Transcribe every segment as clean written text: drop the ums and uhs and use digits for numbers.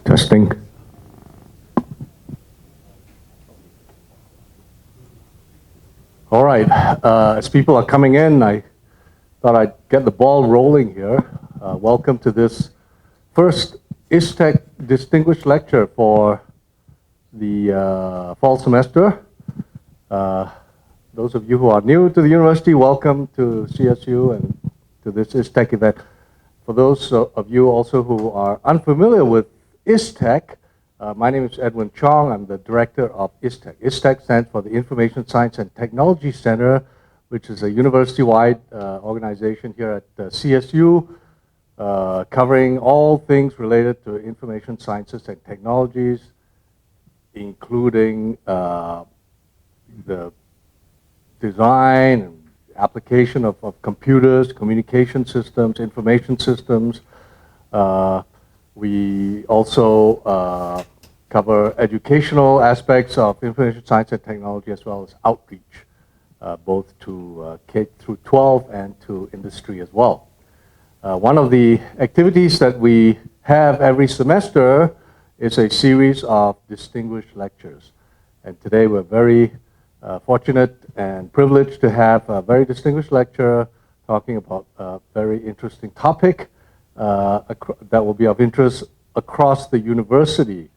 Testing. All right. As people are coming in, I thought I'd get the ball rolling here. Welcome to this first ISTEC Distinguished Lecture for the fall semester. Those of you who are new to the university, welcome to CSU and to this ISTEC event. For those of you also who are unfamiliar with ISTEC, my name is Edwin Chong. I'm the director of ISTEC. ISTEC stands for the Information Science and Technology Center, which is a university-wide organization here at CSU, covering all things related to information sciences and technologies, including the design and application of computers, communication systems, information systems. We also cover educational aspects of information science and technology, as well as outreach, both to K through 12 and to industry as well. One of the activities that we have every semester is a series of distinguished lectures. And today we're very fortunate and privileged to have a very distinguished lecturer talking about a very interesting topic that will be of interest across the university.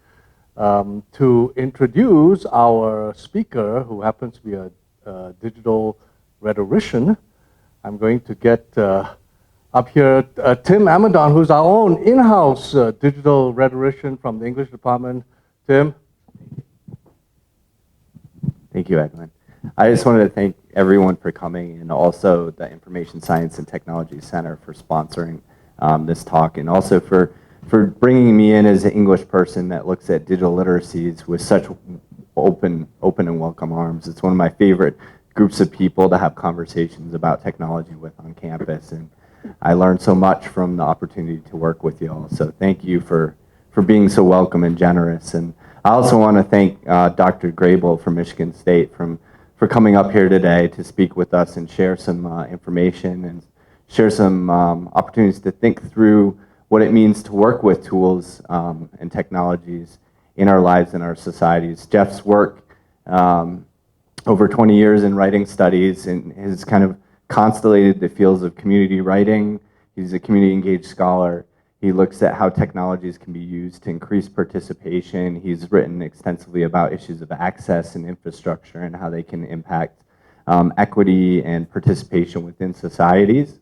To introduce our speaker, who happens to be a digital rhetorician, I'm going to get up here Tim Amadon, who's our own in-house digital rhetorician from the English department. Tim? Thank you, Edwin. I just wanted to thank everyone for coming, and also the Information Science and Technology Center for sponsoring this talk, and also for bringing me in as an English person that looks at digital literacies with such open and welcome arms. It's one of my favorite groups of people to have conversations about technology with on campus, and I learned so much from the opportunity to work with you all. So thank you for being so welcome and generous. And I also want to thank Dr. Grable from Michigan State for coming up here today to speak with us and share some information and share some opportunities to think through what it means to work with tools and technologies in our lives and our societies. Jeff's work over 20 years in writing studies and has kind of constellated the fields of community writing. He's a community engaged scholar. He looks at how technologies can be used to increase participation. He's written extensively about issues of access and infrastructure and how they can impact equity and participation within societies.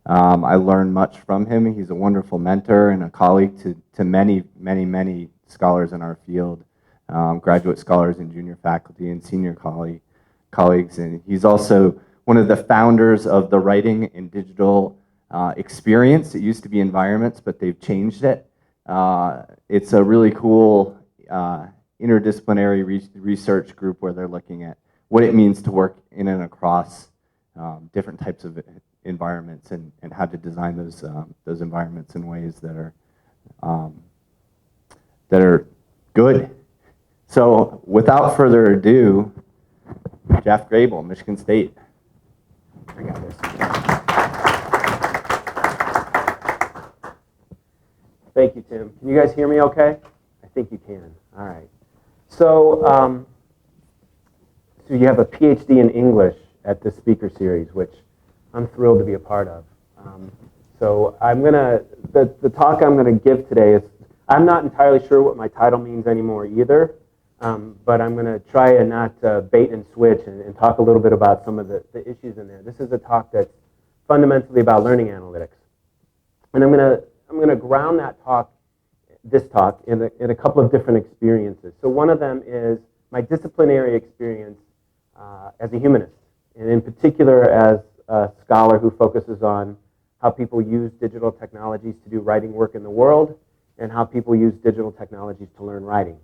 I learned much from him. He's a wonderful mentor and a colleague to many scholars in our field, graduate scholars and junior faculty and senior colleagues. And he's also one of the founders of the Writing and Digital Experience. It used to be Environments, but they've changed it. It's a really cool interdisciplinary research group where they're looking at what it means to work in and across different types of environments and how to design those environments in ways that are good. So without further ado, Jeff Grable, Michigan State. I got this. Thank you, Tim. Can you guys hear me okay? I think you can. All right. So, so you have a PhD in English at this speaker series, which I'm thrilled to be a part of. So the talk I'm gonna give today is, I'm not entirely sure what my title means anymore either, but I'm gonna try and not bait and switch and talk a little bit about some of the issues in there. This is a talk that's fundamentally about learning analytics. And I'm gonna ground this talk in a couple of different experiences. So one of them is my disciplinary experience as a humanist, and in particular as a scholar who focuses on how people use digital technologies to do writing work in the world, and how people use digital technologies to learn writing.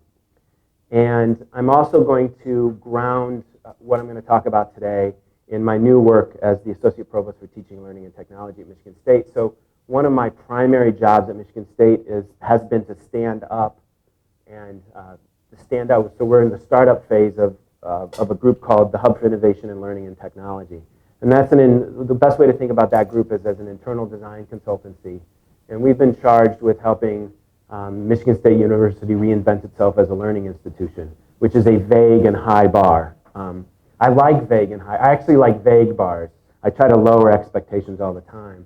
And I'm also going to ground what I'm going to talk about today in my new work as the Associate Provost for Teaching, Learning, and Technology at Michigan State. So one of my primary jobs at Michigan State has been to stand up and to stand out. So we're in the startup phase of a group called the Hub for Innovation in Learning and Technology. And the best way to think about that group is as an internal design consultancy. And we've been charged with helping Michigan State University reinvents itself as a learning institution, which is a vague and high bar. I like vague and high. I actually like vague bars. I try to lower expectations all the time.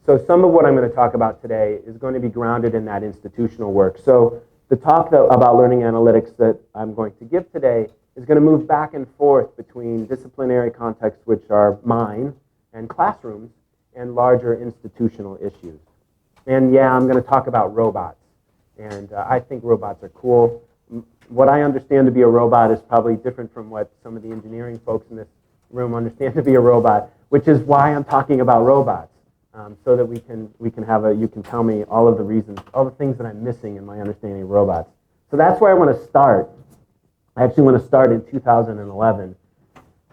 So some of what I'm going to talk about today is going to be grounded in that institutional work. So the talk about learning analytics that I'm going to give today is going to move back and forth between disciplinary contexts, which are mine, and classrooms, and larger institutional issues. And yeah, I'm going to talk about robots. And I think robots are cool. What I understand to be a robot is probably different from what some of the engineering folks in this room understand to be a robot, which is why I'm talking about robots, so that you can tell me all of the reasons, all the things that I'm missing in my understanding of robots. So that's where I want to start. I actually want to start in 2011.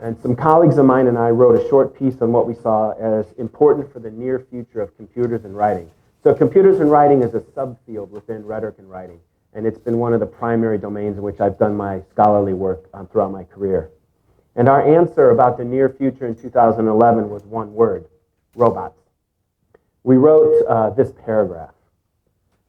And some colleagues of mine and I wrote a short piece on what we saw as important for the near future of computers and writing. So computers and writing is a subfield within rhetoric and writing, and it's been one of the primary domains in which I've done my scholarly work throughout my career. And our answer about the near future in 2011 was one word: robots. We wrote this paragraph.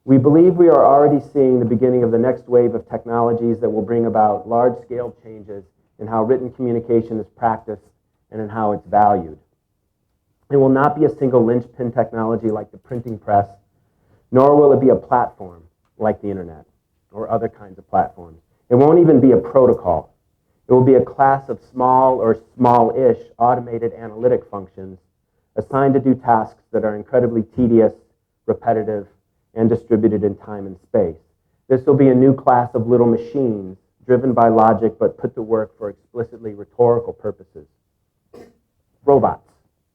We believe we are already seeing the beginning of the next wave of technologies that will bring about large-scale changes in how written communication is practiced and in how it's valued. It will not be a single linchpin technology like the printing press, nor will it be a platform like the internet or other kinds of platforms. It won't even be a protocol. It will be a class of small or small-ish automated analytic functions assigned to do tasks that are incredibly tedious, repetitive, and distributed in time and space. This will be a new class of little machines driven by logic but put to work for explicitly rhetorical purposes. Robots.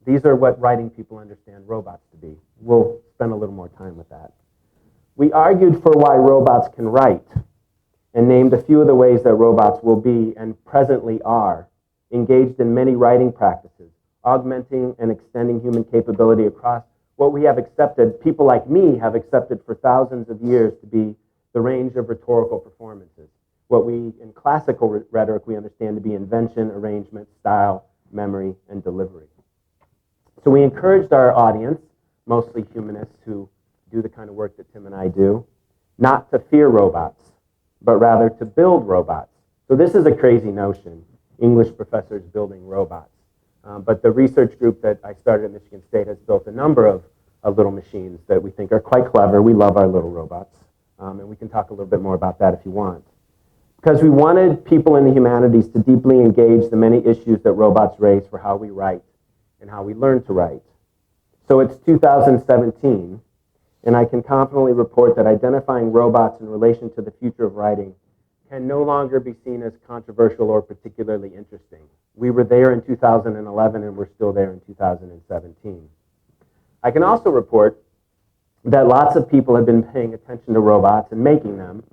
These are what writing people understand robots to be. We'll spend a little more time with that. We argued for why robots can write and named a few of the ways that robots will be, and presently are, engaged in many writing practices, augmenting and extending human capability across what we have accepted, people like me have accepted for thousands of years to be the range of rhetorical performances. What we, in classical rhetoric, we understand to be invention, arrangement, style, memory, and delivery. So we encouraged our audience, mostly humanists who do the kind of work that Tim and I do, not to fear robots, but rather to build robots. So this is a crazy notion, English professors building robots. But the research group that I started at Michigan State has built a number of little machines that we think are quite clever. We love our little robots. And we can talk a little bit more about that if you want. Because we wanted people in the humanities to deeply engage the many issues that robots raise for how we write and how we learn to write. So it's 2017, and I can confidently report that identifying robots in relation to the future of writing can no longer be seen as controversial or particularly interesting. We were there in 2011, and we're still there in 2017. I can also report that lots of people have been paying attention to robots and making them.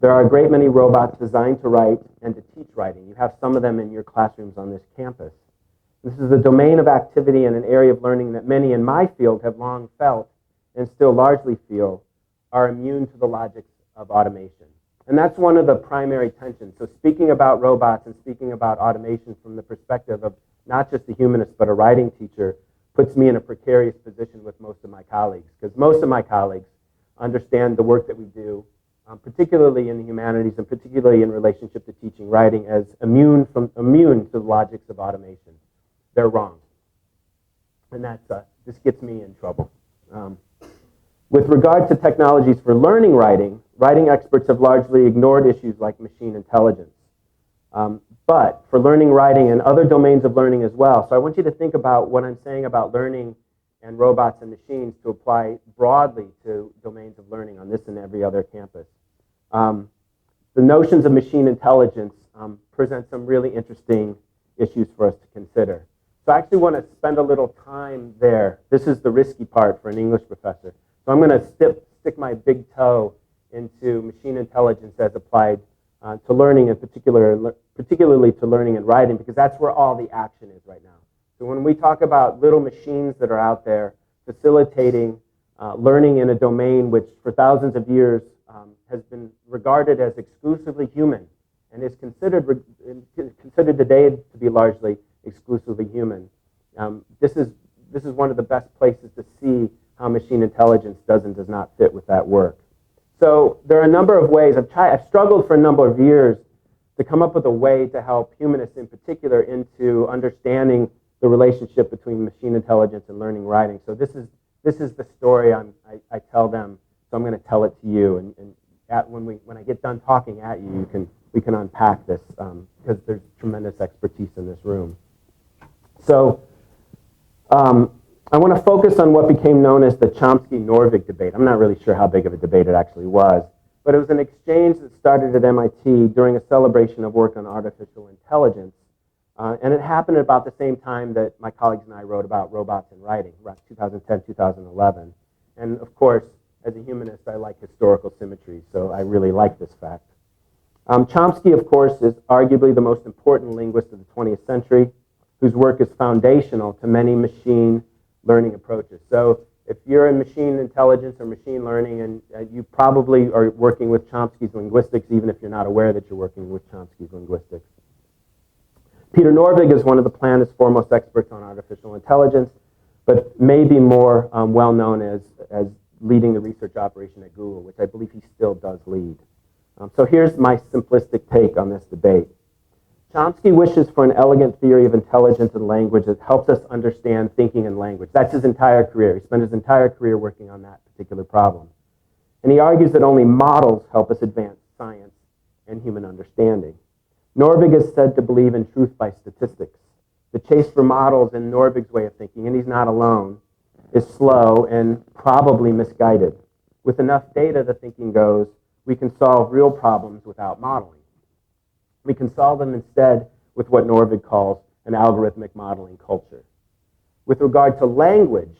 There are a great many robots designed to write and to teach writing. You have some of them in your classrooms on this campus. This is a domain of activity and an area of learning that many in my field have long felt and still largely feel are immune to the logics of automation. And that's one of the primary tensions. So speaking about robots and speaking about automation from the perspective of not just a humanist but a writing teacher puts me in a precarious position with most of my colleagues, because most of my colleagues understand the work that we do, particularly in the humanities and particularly in relationship to teaching writing, as immune to the logics of automation. They're wrong. And this gets me in trouble. With regard to technologies for learning writing, writing experts have largely ignored issues like machine intelligence. But for learning writing and other domains of learning as well. So I want you to think about what I'm saying about learning and robots and machines to apply broadly to domains of learning on this and every other campus. The notions of machine intelligence present some really interesting issues for us to consider. So I actually want to spend a little time there. This is the risky part for an English professor. So I'm going to stick my big toe into machine intelligence as applied to learning, and particularly to learning and writing, because that's where all the action is right now. So when we talk about little machines that are out there facilitating learning in a domain which for thousands of years has been regarded as exclusively human and is considered today to be largely exclusively human, this is one of the best places to see how machine intelligence does and does not fit with that work. So there are a number of ways. I've struggled for a number of years to come up with a way to help humanists in particular into understanding the relationship between machine intelligence and learning writing. So this is the story I tell them. So I'm going to tell it to you, and when I get done talking at you, we can unpack this because there's tremendous expertise in this room. So I want to focus on what became known as the Chomsky-Norvig debate. I'm not really sure how big of a debate it actually was, but it was an exchange that started at MIT during a celebration of work on artificial intelligence. And it happened at about the same time that my colleagues and I wrote about robots and writing, around 2010, 2011. And of course, as a humanist, I like historical symmetry, so I really like this fact. Chomsky, of course, is arguably the most important linguist of the 20th century, whose work is foundational to many machine learning approaches. So if you're in machine intelligence or machine learning, and you probably are working with Chomsky's linguistics, even if you're not aware that you're working with Chomsky's linguistics. Peter Norvig is one of the planet's foremost experts on artificial intelligence, but may be more well known as leading the research operation at Google, which I believe he still does lead. So here's my simplistic take on this debate. Chomsky wishes for an elegant theory of intelligence and language that helps us understand thinking and language. That's his entire career. He spent his entire career working on that particular problem. And he argues that only models help us advance science and human understanding. Norvig is said to believe in truth by statistics. The chase for models in Norvig's way of thinking, and he's not alone, is slow and probably misguided. With enough data, the thinking goes, we can solve real problems without modeling. We can solve them instead with what Norvig calls an algorithmic modeling culture. With regard to language,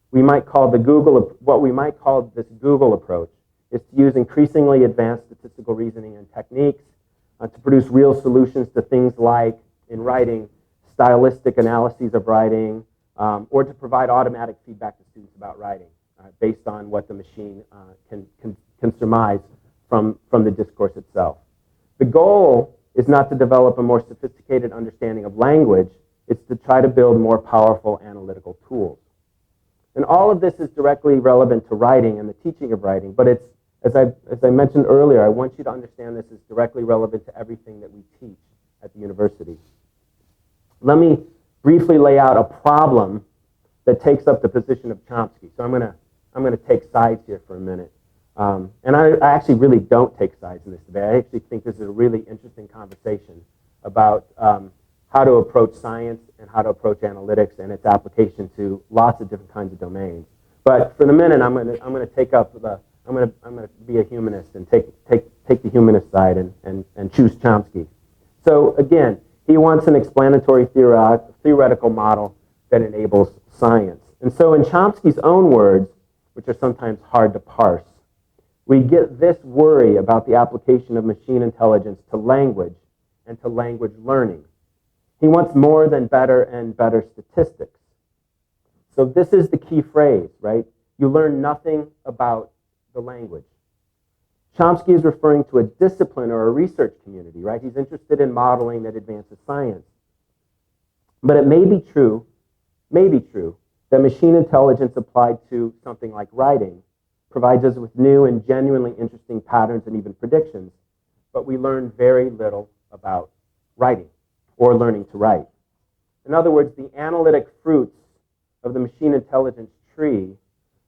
what we might call this Google approach is to use increasingly advanced statistical reasoning and techniques to produce real solutions to things like, in writing, stylistic analyses of writing, or to provide automatic feedback to students about writing based on what the machine can surmise from the discourse itself. The goal is not to develop a more sophisticated understanding of language, it's to try to build more powerful analytical tools. And all of this is directly relevant to writing and the teaching of writing, but it's, as I mentioned earlier, I want you to understand this is directly relevant to everything that we teach at the university. Let me briefly lay out a problem that takes up the position of Chomsky. So I'm going to take sides here for a minute. And I actually really don't take sides in this debate. I actually think this is a really interesting conversation about how to approach science and how to approach analytics and its application to lots of different kinds of domains. But for the minute, I'm going to be a humanist and take the humanist side and choose Chomsky. So again, he wants an explanatory theoretical model that enables science. And so in Chomsky's own words, which are sometimes hard to parse, we get this worry about the application of machine intelligence to language and to language learning. He wants more than better and better statistics. So this is the key phrase, right? You learn nothing about the language. Chomsky is referring to a discipline or a research community, right? He's interested in modeling that advances science. But it may be true that machine intelligence applied to something like writing provides us with new and genuinely interesting patterns and even predictions, but we learn very little about writing or learning to write. In other words, the analytic fruits of the machine intelligence tree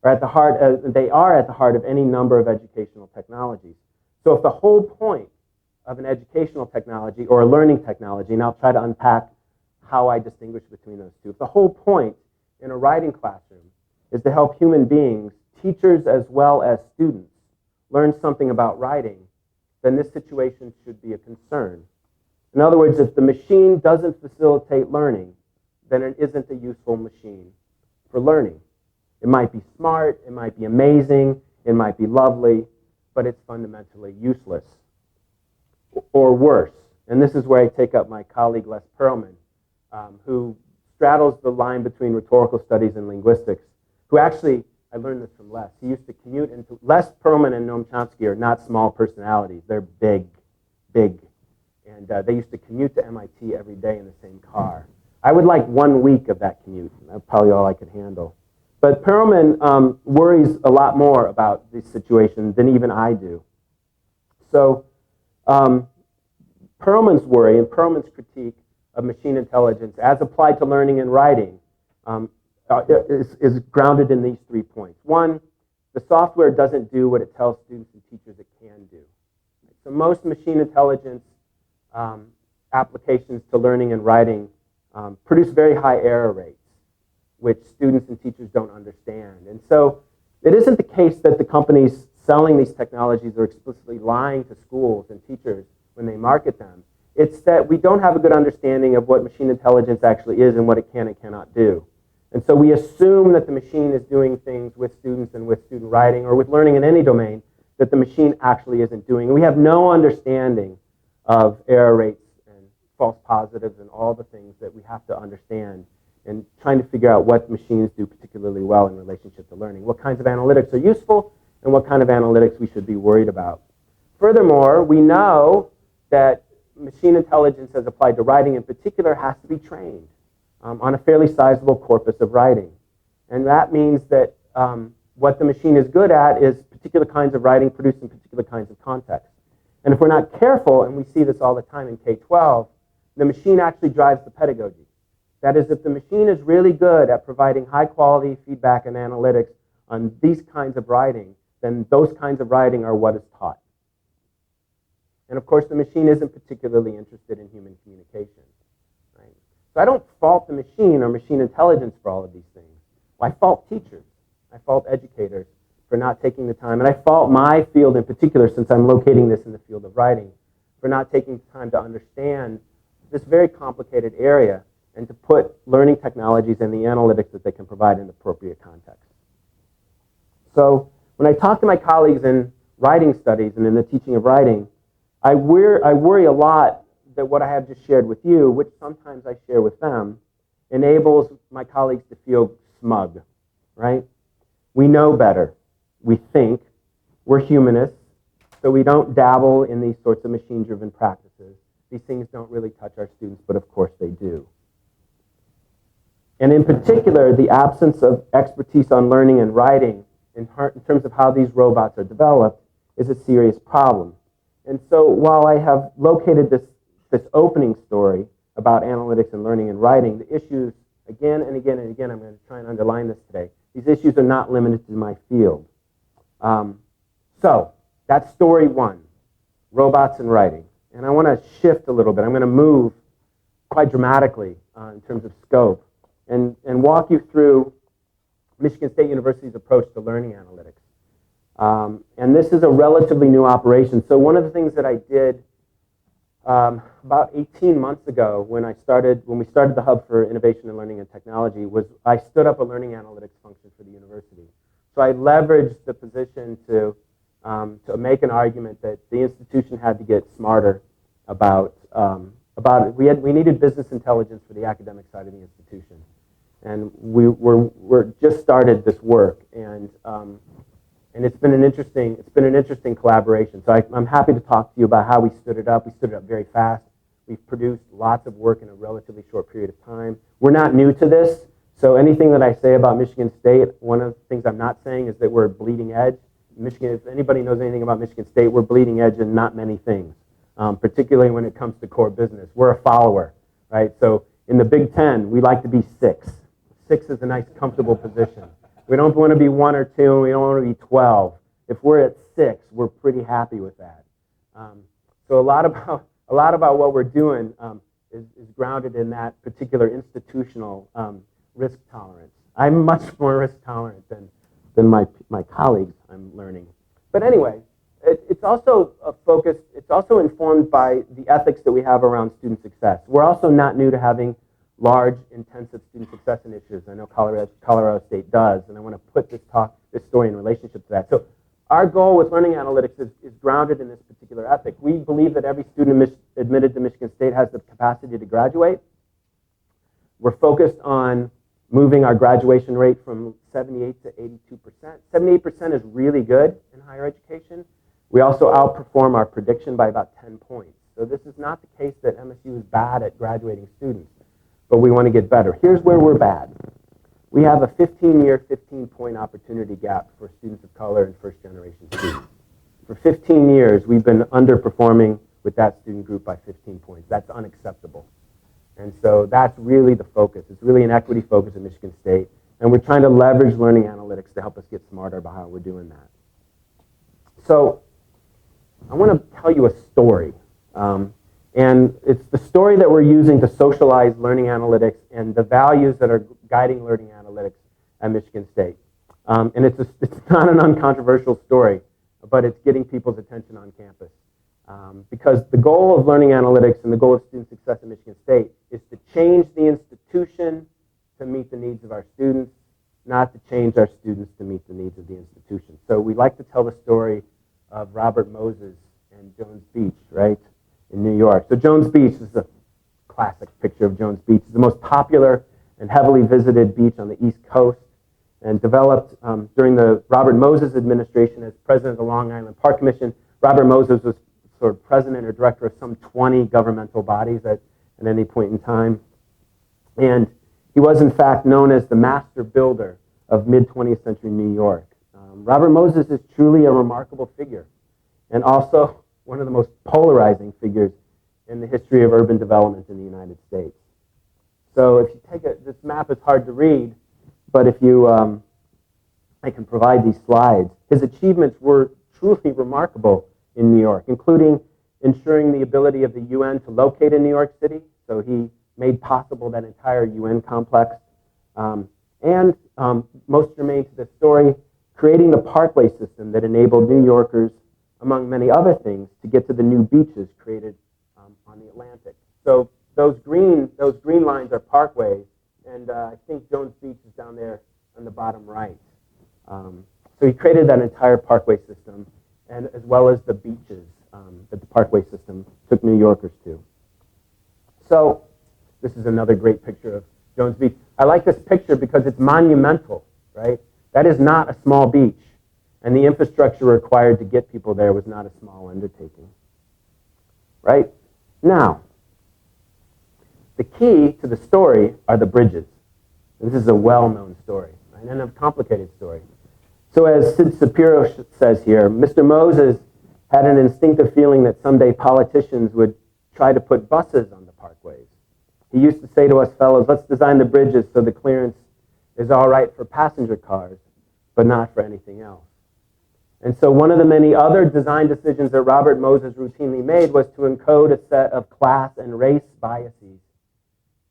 are at the heart of any number of educational technologies. So if the whole point of an educational technology or a learning technology, and I'll try to unpack how I distinguish between those two, if the whole point in a writing classroom is to help human beings, teachers as well as students, learn something about writing, then this situation should be a concern. In other words, if the machine doesn't facilitate learning, then it isn't a useful machine for learning. It might be smart, it might be amazing, it might be lovely, but it's fundamentally useless. Or worse, and this is where I take up my colleague Les Perelman, who straddles the line between rhetorical studies and linguistics, who actually, I learned this from Les, he used to commute into, Les Perelman and Noam Chomsky are not small personalities, they're big, and they used to commute to MIT every day in the same car. I would like 1 week of that commute, that's probably all I could handle. But Perelman worries a lot more about this situation than even I do. So Perelman's worry and Perelman's critique of machine intelligence as applied to learning and writing is grounded in these 3 points. One, the software doesn't do what it tells students and teachers it can do. So most machine intelligence applications to learning and writing produce very high error rates, which students and teachers don't understand. And so it isn't the case that the companies selling these technologies are explicitly lying to schools and teachers when they market them. It's that we don't have a good understanding of what machine intelligence actually is and what it can and cannot do. And so we assume that the machine is doing things with students and with student writing or with learning in any domain that the machine actually isn't doing. And we have no understanding of error rates and false positives and all the things that we have to understand in trying to figure out what machines do particularly well in relationship to learning, what kinds of analytics are useful, and what kind of analytics we should be worried about. Furthermore, we know that machine intelligence as applied to writing in particular has to be trained on a fairly sizable corpus of writing. And that means that what the machine is good at is particular kinds of writing produced in particular kinds of contexts. And if we're not careful, and we see this all the time in K-12, the machine actually drives the pedagogy. That is, if the machine is really good at providing high quality feedback and analytics on these kinds of writing, then those kinds of writing are what is taught. And of course, the machine isn't particularly interested in human communication. Right? So I don't fault the machine or machine intelligence for all of these things. Well, I fault teachers. I fault educators for not taking the time. And I fault my field in particular, since I'm locating this in the field of writing, for not taking the time to understand this very complicated area and to put learning technologies and the analytics that they can provide in appropriate context. So when I talk to my colleagues in writing studies and in the teaching of writing, I worry a lot that what I have just shared with you, which sometimes I share with them, enables my colleagues to feel smug, right? We know better. We think. We're humanists, so we don't dabble in these sorts of machine-driven practices. These things don't really touch our students, but of course they do. And in particular, the absence of expertise on learning and writing in terms of how these robots are developed is a serious problem. And so while I have located this opening story about analytics and learning and writing, the issues, again and again and again, I'm going to try and underline this today, these issues are not limited to my field. So that's story one, robots and writing. And I want to shift a little bit. I'm going to move quite dramatically in terms of scope and walk you through Michigan State University's approach to learning analytics. And this is a relatively new operation. So one of the things that I did about 18 months ago when we started the Hub for Innovation in Learning and Technology was I stood up a learning analytics function for the university. So I leveraged the position to make an argument that the institution had to get smarter about it. We needed business intelligence for the academic side of the institution. And we're just started this work, and it's been an interesting collaboration. So I'm happy to talk to you about how we stood it up. We stood it up very fast. We've produced lots of work in a relatively short period of time. We're not new to this, so anything that I say about Michigan State, one of the things I'm not saying is that we're bleeding edge. Michigan, if anybody knows anything about Michigan State, we're bleeding edge in not many things, particularly when it comes to core business. We're a follower, right? So in the Big Ten, we like to be 6. 6 is a nice, comfortable position. We don't want to be 1 or 2, and we don't want to be 12. If we're at 6, we're pretty happy with that. So a lot about what we're doing is grounded in that particular institutional risk tolerance. I'm much more risk tolerant than my colleagues, I'm learning. But anyway, it's also focused, it's also informed by the ethics that we have around student success. We're also not new to having large, intensive student success initiatives. I know Colorado State does, and I want to put this story in relationship to that. So our goal with learning analytics is grounded in this particular ethic. We believe that every student admitted to Michigan State has the capacity to graduate. We're focused on moving our graduation rate from 78 to 82%. 78% is really good in higher education. We also outperform our prediction by about 10 points. So this is not the case that MSU is bad at graduating students, but we want to get better. Here's where we're bad. we have a 15-year, 15-point opportunity gap for students of color and first-generation students. For 15 years, we've been underperforming with that student group by 15 points. That's unacceptable. And so that's really the focus. It's really an equity focus at Michigan State. And we're trying to leverage learning analytics to help us get smarter about how we're doing that. So I want to tell you a story. And it's the story that we're using to socialize learning analytics and the values that are guiding learning analytics at Michigan State. And it's not an uncontroversial story, but it's getting people's attention on campus. Because the goal of learning analytics and the goal of student success at Michigan State is to change the institution to meet the needs of our students, not to change our students to meet the needs of the institution. So we like to tell the story of Robert Moses and Jones Beach, right, in New York. So Jones Beach is a classic picture of Jones Beach. It's the most popular and heavily visited beach on the East Coast, and developed during the Robert Moses administration as president of the Long Island Park Commission. Robert Moses was sort of president or director of some 20 governmental bodies at any point in time. And he was, in fact, known as the master builder of mid-20th century New York. Robert Moses is truly a remarkable figure, and also one of the most polarizing figures in the history of urban development in the United States. So if you take this map is hard to read, but if you, I can provide these slides. His achievements were truly remarkable in New York, including ensuring the ability of the UN to locate in New York City. So he made possible that entire UN complex. And most germane to this story, creating the parkway system that enabled New Yorkers, among many other things, to get to the new beaches created on the Atlantic. So those green lines are parkways, and I think Jones Beach is down there on the bottom right. So he created that entire parkway system, and as well as the beaches that the parkway system took New Yorkers to. So this is another great picture of Jones Beach. I like this picture because it's monumental, right? That is not a small beach, and the infrastructure required to get people there was not a small undertaking, right? Now, the key to the story are the bridges. This is a well-known story, right? And a complicated story. So as Sid Shapiro says here, Mr. Moses had an instinctive feeling that someday politicians would try to put buses on the parkways. He used to say to us fellows, let's design the bridges so the clearance is all right for passenger cars, but not for anything else. And so one of the many other design decisions that Robert Moses routinely made was to encode a set of class and race biases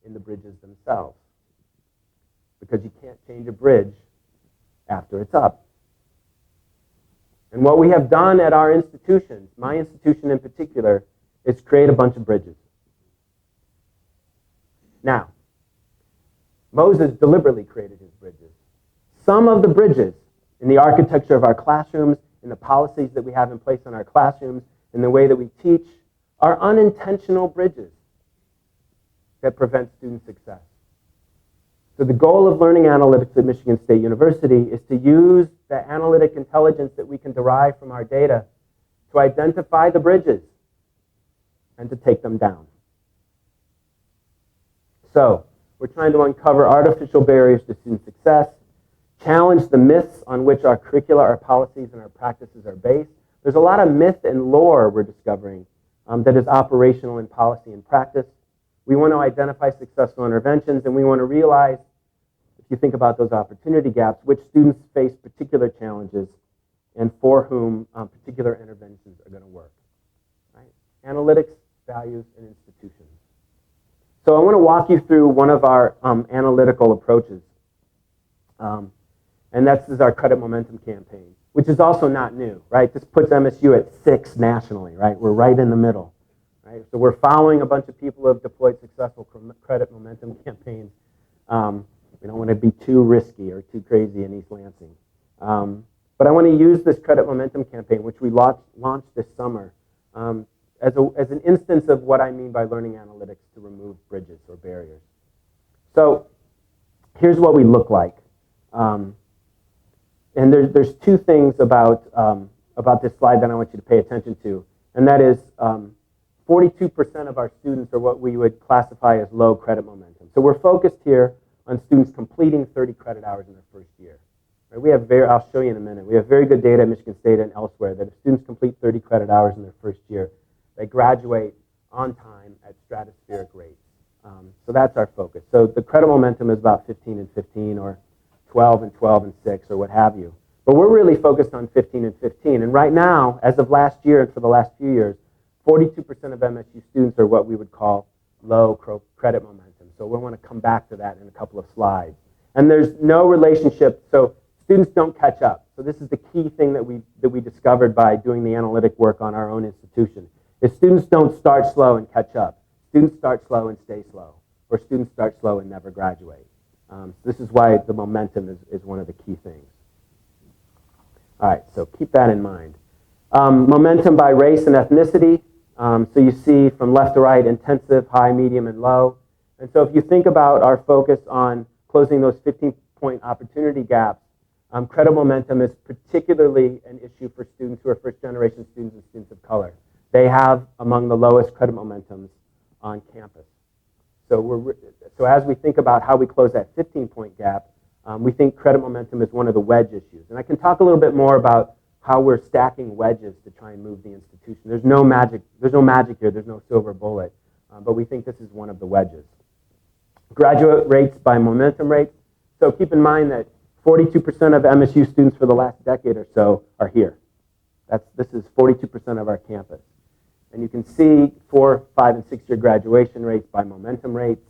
in the bridges themselves. Because you can't change a bridge after it's up. And what we have done at our institutions, my institution in particular, is create a bunch of bridges. Now, Moses deliberately created his bridges. Some of the bridges in the architecture of our classrooms, in the policies that we have in place in our classrooms, in the way that we teach, are unintentional bridges that prevent student success. So the goal of learning analytics at Michigan State University is to use the analytic intelligence that we can derive from our data to identify the bridges and to take them down. So we're trying to uncover artificial barriers to student success, challenge the myths on which our curricula, our policies, and our practices are based. There's a lot of myth and lore we're discovering that is operational in policy and practice. We want to identify successful interventions, and we want to realize, if you think about those opportunity gaps, which students face particular challenges and for whom particular interventions are going to work. Right? Analytics, values, and institutions. So I want to walk you through one of our analytical approaches. And that's our credit momentum campaign, which is also not new, right? This puts MSU at 6 nationally, right? We're right in the middle. Right? So we're following a bunch of people who have deployed successful credit momentum campaigns. We don't want to be too risky or too crazy in East Lansing. But I want to use this credit momentum campaign, which we launched this summer, as an instance of what I mean by learning analytics to remove bridges or barriers. So here's what we look like. And there's two things about this slide that I want you to pay attention to, and that is 42% of our students are what we would classify as low credit momentum. So we're focused here on students completing 30 credit hours in their first year. Right? We have I'll show you in a minute, we have very good data at Michigan State and elsewhere that if students complete 30 credit hours in their first year, they graduate on time at stratospheric rates. So that's our focus. So the credit momentum is about 15 and 15 or 12 and 12 and 6 or what have you. But we're really focused on 15 and 15. And right now, as of last year and for the last few years, 42% of MSU students are what we would call low credit momentum. So we want to come back to that in a couple of slides. And there's no relationship, so students don't catch up. So this is the key thing that we discovered by doing the analytic work on our own institution, is students don't start slow and catch up. Students start slow and stay slow, or students start slow and never graduate. This is why the momentum is one of the key things. All right, so keep that in mind. Momentum by race and ethnicity. So you see from left to right, intensive, high, medium, and low. And so if you think about our focus on closing those 15-point opportunity gaps, credit momentum is particularly an issue for students who are first-generation students and students of color. They have among the lowest credit momentums on campus. So as we think about how we close that 15-point gap, we think credit momentum is one of the wedge issues. And I can talk a little bit more about how we're stacking wedges to try and move the institution. There's no magic here, there's no silver bullet, but we think this is one of the wedges. Graduate rates by momentum rates. So keep in mind that 42% of MSU students for the last decade or so are here. This is 42% of our campus. And you can see 4, 5, and 6-year graduation rates by momentum rates.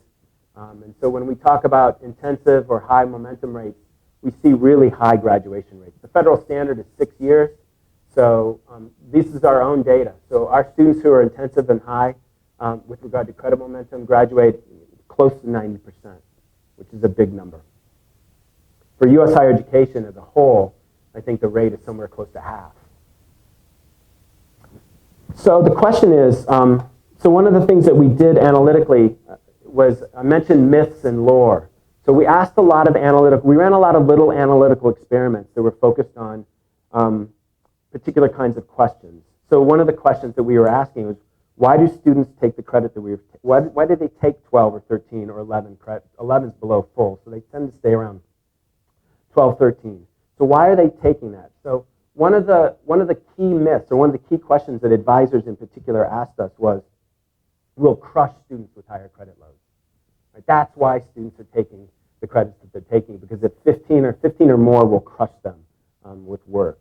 And so when we talk about intensive or high momentum rates, we see really high graduation rates. The federal standard is 6 years. So this is our own data. So our students who are intensive and high with regard to credit momentum graduate close to 90%, which is a big number. For U.S. higher education as a whole, I think the rate is somewhere close to half. So the question is, so one of the things that we did analytically was, I mentioned myths and lore. So we ran a lot of little analytical experiments that were focused on particular kinds of questions. So one of the questions that we were asking was, why do students take the credit that why did they take 12 or 13 or 11 credit? 11 is below full, so they tend to stay around 12, 13. So why are they taking that? So one of the key myths, or one of the key questions that advisors in particular asked us was, we'll crush students with higher credit loads. Right? That's why students are taking the credits that they're taking, because if 15 or more will crush them with work.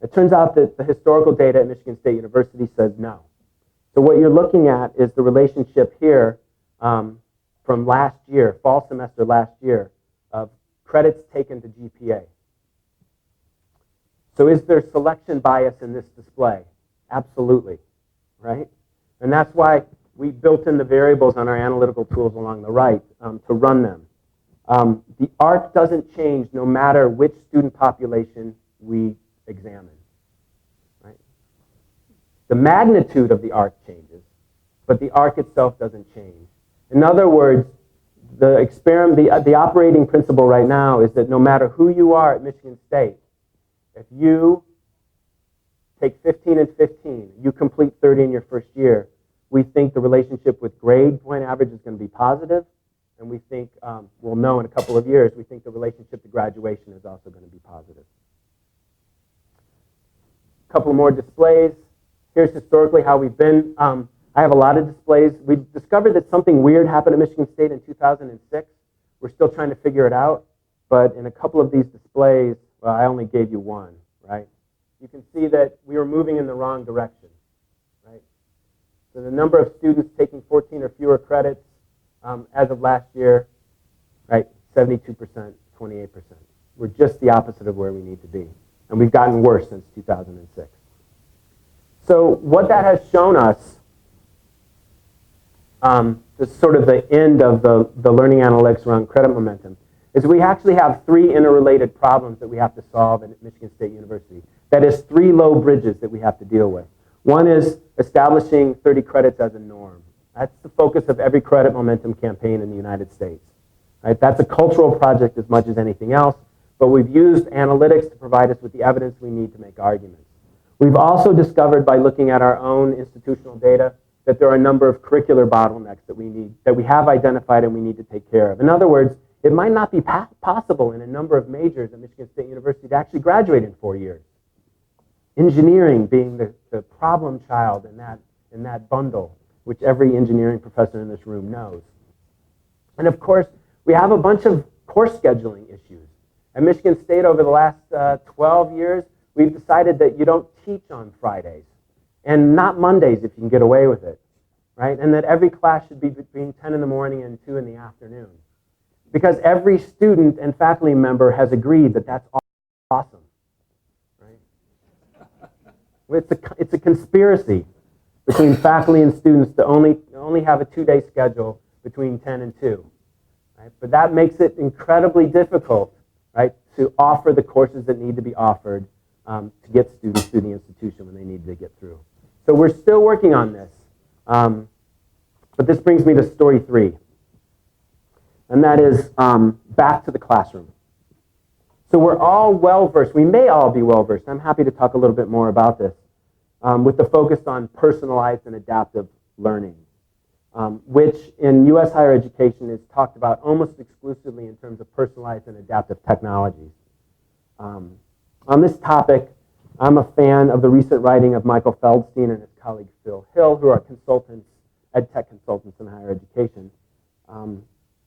It turns out that the historical data at Michigan State University says no. So what you're looking at is the relationship here from last year, fall semester last year, of credits taken to GPA. So is there selection bias in this display? Absolutely, right? And that's why we built in the variables on our analytical tools along the right to run them. The arc doesn't change no matter which student population we examine. Right? The magnitude of the arc changes, but the arc itself doesn't change. In other words, the operating principle right now is that no matter who you are at Michigan State, if you take 15 and 15, you complete 30 in your first year, we think the relationship with grade point average is going to be positive, and we think, we'll know in a couple of years, we think the relationship to graduation is also going to be positive. A couple more displays. Here's historically how we've been. I have a lot of displays. We discovered that something weird happened at Michigan State in 2006. We're still trying to figure it out, but in a couple of these displays, well, I only gave you one, right? You can see that we were moving in the wrong direction, right? So the number of students taking 14 or fewer credits as of last year, right, 72%, 28%. We're just the opposite of where we need to be. And we've gotten worse since 2006. So what that has shown us, this is sort of the end of the learning analytics around credit momentum, is we actually have 3 interrelated problems that we have to solve at Michigan State University. That is 3 low bridges that we have to deal with. One is establishing 30 credits as a norm. That's the focus of every credit momentum campaign in the United States. Right? That's a cultural project as much as anything else, but we've used analytics to provide us with the evidence we need to make arguments. We've also discovered by looking at our own institutional data that there are a number of curricular bottlenecks that we have identified and we need to take care of. In other words, it might not be possible in a number of majors at Michigan State University to actually graduate in 4 years. Engineering being the problem child in that bundle, which every engineering professor in this room knows. And of course, we have a bunch of course scheduling issues. At Michigan State over the last 12 years, we've decided that you don't teach on Fridays, and not Mondays if you can get away with it, right? And that every class should be between 10 in the morning and 2 in the afternoon. Because every student and faculty member has agreed that that's awesome, right? It's a conspiracy between faculty and students to only have a 2-day schedule between 10 and 2. Right? But that makes it incredibly difficult, right, to offer the courses that need to be offered to get students through the institution when they need to get through. So we're still working on this. But this brings me to story 3. And that is back to the classroom. So we're all well-versed. We may all be well-versed. I'm happy to talk a little bit more about this with the focus on personalized and adaptive learning, which in U.S. higher education is talked about almost exclusively in terms of personalized and adaptive technologies. On this topic, I'm a fan of the recent writing of Michael Feldstein and his colleague Phil Hill, who are consultants, ed tech consultants in higher education,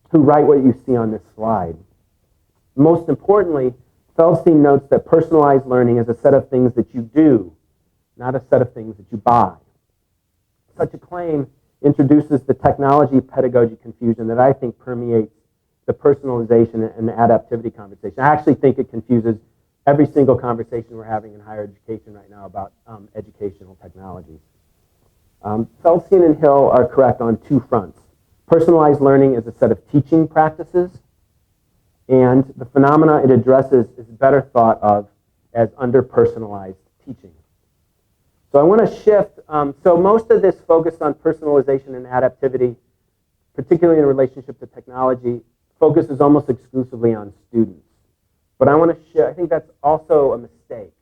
who write what you see on this slide. Most importantly, Feldstein notes that personalized learning is a set of things that you do, not a set of things that you buy. Such a claim introduces the technology pedagogy confusion that I think permeates the personalization and the adaptivity conversation. I actually think it confuses every single conversation we're having in higher education right now about educational technologies. Feldstein and Hill are correct on 2 fronts. Personalized learning is a set of teaching practices, and the phenomena it addresses is better thought of as under-personalized teaching. So I want to shift. So most of this focused on personalization and adaptivity, particularly in relationship to technology, focuses almost exclusively on students. But I want to shift. I think that's also a mistake.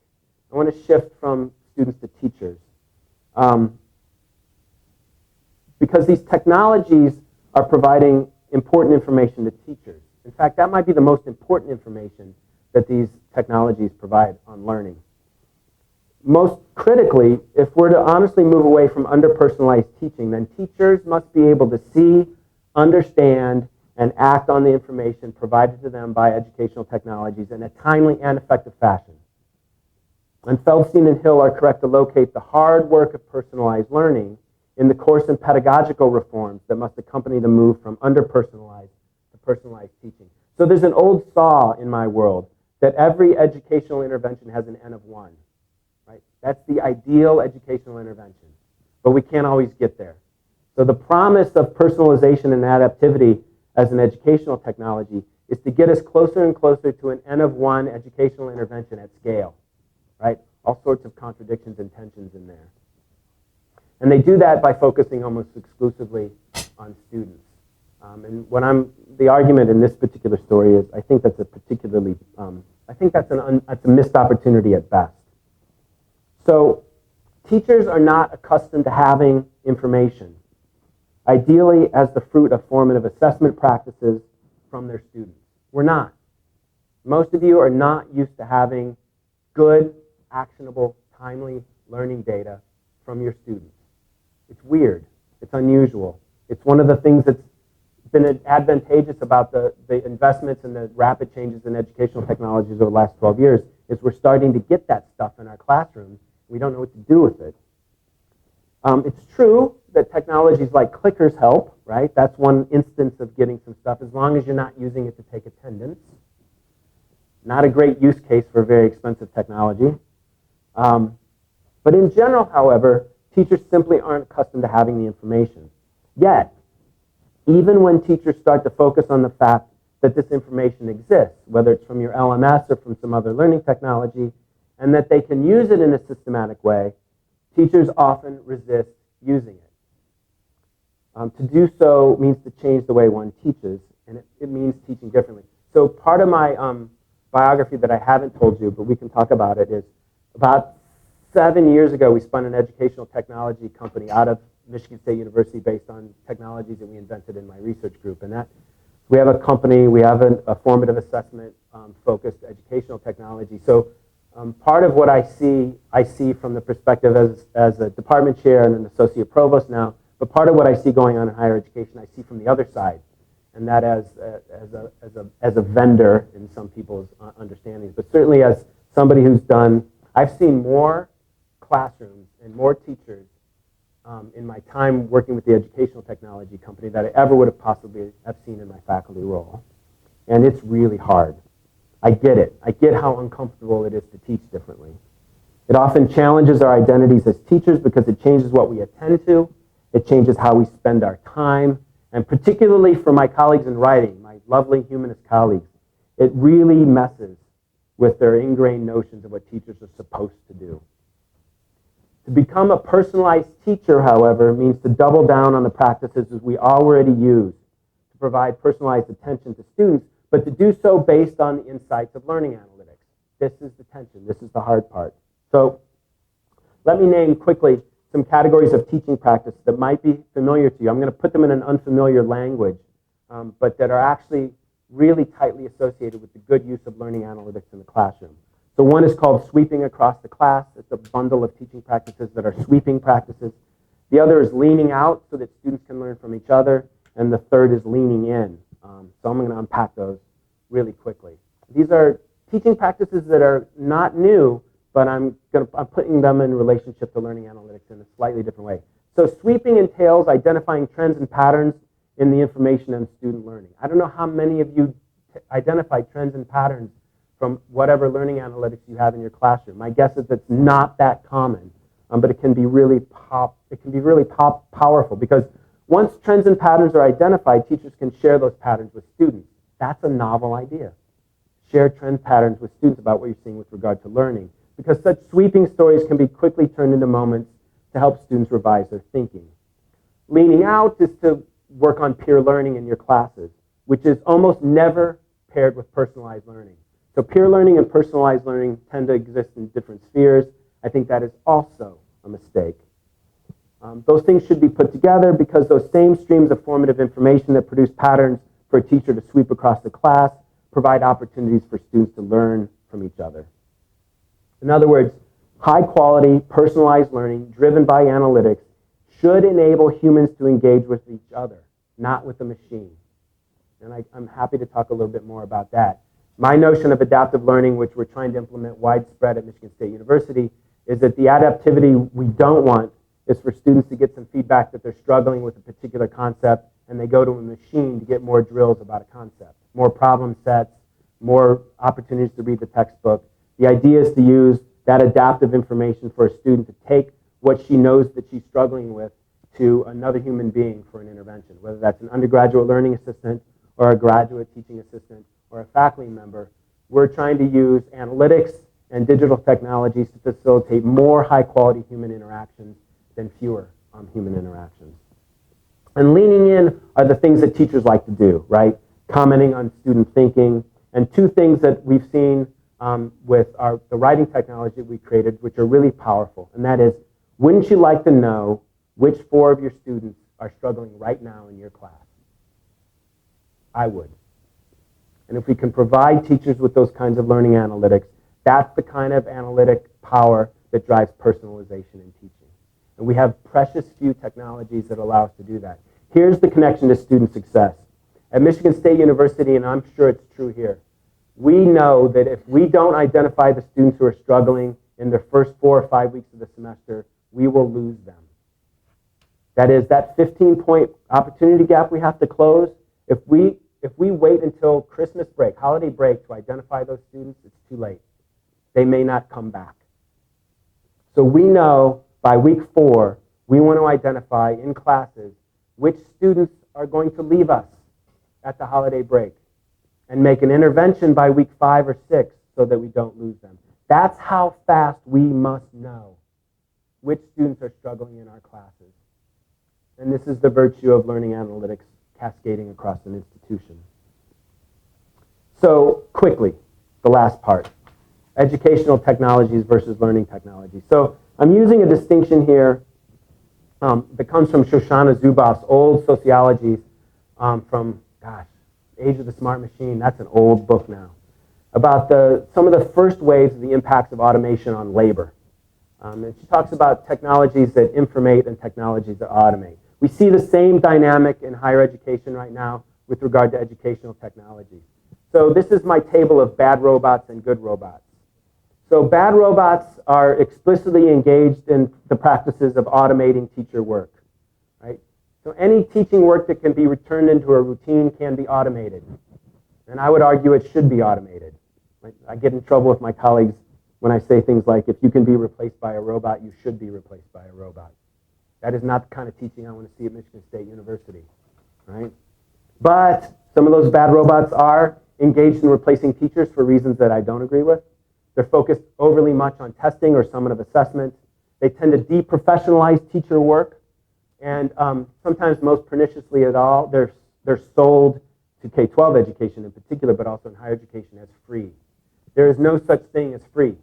I want to shift from students to teachers. Because these technologies are providing important information to teachers. In fact, that might be the most important information that these technologies provide on learning. Most critically, if we're to honestly move away from under-personalized teaching, then teachers must be able to see, understand, and act on the information provided to them by educational technologies in a timely and effective fashion. And Feldstein and Hill are correct to locate the hard work of personalized learning in the course and pedagogical reforms that must accompany the move from under-personalized to personalized teaching. So there's an old saw in my world that every educational intervention has an N of 1. Right? That's the ideal educational intervention. But we can't always get there. So the promise of personalization and adaptivity as an educational technology is to get us closer and closer to an N of 1 educational intervention at scale. Right? All sorts of contradictions and tensions in there. And they do that by focusing almost exclusively on students. And the argument in this particular story is, I think that's a particularly, that's a missed opportunity at best. So teachers are not accustomed to having information, ideally as the fruit of formative assessment practices from their students. We're not. Most of you are not used to having good, actionable, timely learning data from your students. It's weird. It's unusual. It's one of the things that's been advantageous about the investments and the rapid changes in educational technologies over the last 12 years is we're starting to get that stuff in our classrooms. We don't know what to do with it. It's true that technologies like clickers help, right? That's one instance of getting some stuff, as long as you're not using it to take attendance. Not a great use case for very expensive technology. But in general, however, teachers simply aren't accustomed to having the information. Yet, even when teachers start to focus on the fact that this information exists, whether it's from your LMS or from some other learning technology, and that they can use it in a systematic way, teachers often resist using it. To do so means to change the way one teaches, and it means teaching differently. So part of my biography that I haven't told you, but we can talk about it, is about 7 years ago, we spun an educational technology company out of Michigan State University based on technologies that we invented in my research group. And that We have a company, we have a formative assessment focused educational technology. So part of what I see from the perspective as a department chair and an associate provost now, but part of what I see going on in higher education, I see from the other side, and that as a vendor in some people's understandings, but certainly as somebody who's done, I've seen more classrooms and more teachers in my time working with the educational technology company that I ever would have possibly have seen in my faculty role. And it's really hard. I get it. I get how uncomfortable it is to teach differently. It often challenges our identities as teachers because it changes what we attend to. It changes how we spend our time. And particularly for my colleagues in writing, my lovely humanist colleagues, it really messes with their ingrained notions of what teachers are supposed to do. To become a personalized teacher, however, means to double down on the practices that we already use to provide personalized attention to students, but to do so based on the insights of learning analytics. This is the tension. This is the hard part. So let me name quickly some categories of teaching practice that might be familiar to you. I'm going to put them in an unfamiliar language, but that are actually really tightly associated with the good use of learning analytics in the classroom. So one is called sweeping across the class. It's a bundle of teaching practices that are sweeping practices. The other is leaning out so that students can learn from each other. And the third is leaning in. So I'm going to unpack those really quickly. These are teaching practices that are not new, but I'm putting them in relationship to learning analytics in a slightly different way. So sweeping entails identifying trends and patterns in the information and student learning. I don't know how many of you identify trends and patterns from whatever learning analytics you have in your classroom. My guess is it's not that common, but it can be really powerful because once trends and patterns are identified, teachers can share those patterns with students. That's a novel idea. Share trend patterns with students about what you're seeing with regard to learning, because such sweeping stories can be quickly turned into moments to help students revise their thinking. Leaning out is to work on peer learning in your classes, which is almost never paired with personalized learning. So peer learning and personalized learning tend to exist in different spheres. I think that is also a mistake. Those things should be put together because those same streams of formative information that produce patterns for a teacher to sweep across the class provide opportunities for students to learn from each other. In other words, high quality, personalized learning driven by analytics should enable humans to engage with each other, not with the machine. And I'm happy to talk a little bit more about that. My notion of adaptive learning, which we're trying to implement widespread at Michigan State University, is that the adaptivity we don't want is for students to get some feedback that they're struggling with a particular concept and they go to a machine to get more drills about a concept, more problem sets, more opportunities to read the textbook. The idea is to use that adaptive information for a student to take what she knows that she's struggling with to another human being for an intervention, whether that's an undergraduate learning assistant or a graduate teaching assistant or a faculty member. We're trying to use analytics and digital technologies to facilitate more high-quality human interactions than fewer human interactions. And leaning in are the things that teachers like to do, right? Commenting on student thinking. And two things that we've seen with the writing technology we created, which are really powerful, and that is, wouldn't you like to know which 4 of your students are struggling right now in your class? I would. And if we can provide teachers with those kinds of learning analytics, that's the kind of analytic power that drives personalization in teaching. And we have precious few technologies that allow us to do that. Here's the connection to student success. At Michigan State University, and I'm sure it's true here, we know that if we don't identify the students who are struggling in their first 4 or 5 weeks of the semester, we will lose them. That is, that 15-point opportunity gap we have to close. If we wait until Christmas break, holiday break, to identify those students, it's too late. They may not come back. So we know by week 4, we want to identify in classes which students are going to leave us at the holiday break and make an intervention by week 5 or 6 so that we don't lose them. That's how fast we must know which students are struggling in our classes. And this is the virtue of learning analytics cascading across an institution. So quickly, the last part, educational technologies versus learning technologies. So I'm using a distinction here that comes from Shoshana Zuboff's old sociologies from, Age of the Smart Machine. That's an old book now. About some of the first waves of the impacts of automation on labor. And she talks about technologies that informate and technologies that automate. We see the same dynamic in higher education right now with regard to educational technology. So this is my table of bad robots and good robots. So bad robots are explicitly engaged in the practices of automating teacher work, right? So any teaching work that can be returned into a routine can be automated. And I would argue it should be automated. Right? I get in trouble with my colleagues when I say things like, if you can be replaced by a robot, you should be replaced by a robot. That is not the kind of teaching I want to see at Michigan State University, right? But some of those bad robots are engaged in replacing teachers for reasons that I don't agree with. They're focused overly much on testing or summative assessment. They tend to deprofessionalize teacher work. And sometimes most perniciously at all, they're sold to K-12 education in particular, but also in higher education as free. There is no such thing as free.